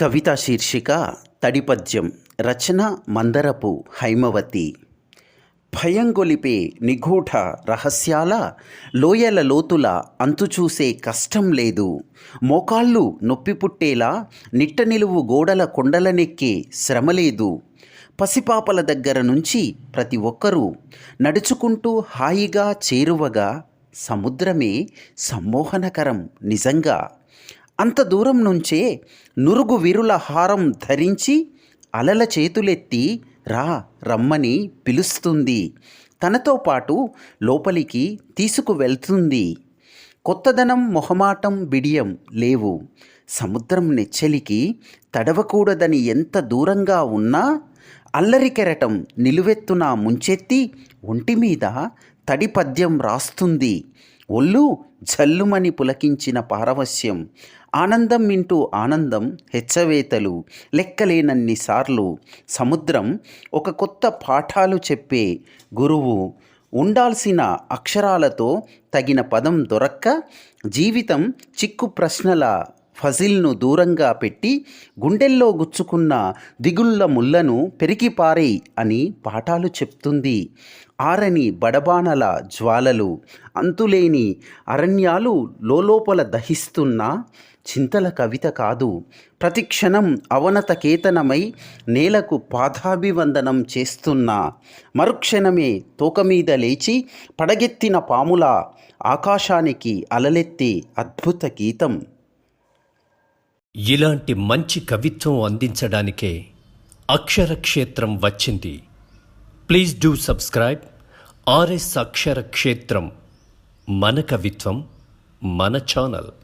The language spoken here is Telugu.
కవిత శీర్షిక తడిపద్యం. రచన మందరపు హైమవతి. భయం గొలిపే నిగూఢ రహస్యాల లోయల లోతుల అంతుచూసే కష్టం లేదు. మోకాళ్ళు నొప్పి పుట్టేలా నిట్ట నిలువు గోడల కొండలనెక్కే శ్రమ లేదు. పసిపాపల దగ్గర నుంచి ప్రతి ఒక్కరూ నడుచుకుంటూ హాయిగా చేరువగా సముద్రమే సమ్మోహనకరం నిజంగా. అంత దూరం నుంచే నురుగు విరుల హారం ధరించి అలల చేతులెత్తి రా రమ్మని పిలుస్తుంది. తనతో పాటు లోపలికి తీసుకువెళ్తుంది. కొత్తదనం మొహమాటం బిడియం లేవు. సముద్రం నెచ్చెలికి తడవకూడదని ఎంత దూరంగా ఉన్నా అల్లరి కెరటం నిలువెత్తున ముంచెత్తి ఒంటిమీద తడి పద్యం రాస్తుంది. ఒళ్ళు జల్లుమని పులకించిన పారవస్యం, ఆనందం ఇంటూ ఆనందం హెచ్చవేతలు లెక్కలేనన్నిసార్లు. సముద్రం ఒక కొత్త పాఠాలు చెప్పే గురువు. ఉండాల్సిన అక్షరాలతో తగిన పదం దొరక్క జీవితం చిక్కు ప్రశ్నల ఫజిల్ను దూరంగా పెట్టి గుండెల్లో గుచ్చుకున్న దిగుళ్ళ ముళ్ళను పెరికిపారేయ్ అని పాఠాలు చెప్తుంది. ఆరని బడబానల జ్వాలలు, అంతులేని అరణ్యాలు లోలోపల దహిస్తున్న చింతల కవిత కాదు. ప్రతిక్షణం అవనతకేతనమై నేలకు పాదాభివందనం చేస్తున్నా మరుక్షణమే తోకమీద లేచి పడగెత్తిన పాముల ఆకాశానికి అలలెత్తే అద్భుత గీతం. ఇలాంటి మంచి కవిత్వం అందించడానికే అక్షరక్షేత్రం వచ్చింది. ప్లీజ్ డూ సబ్స్క్రైబ్ ఆర్ఎస్ అక్షర క్షేత్రం. మన కవిత్వం మన ఛానల్.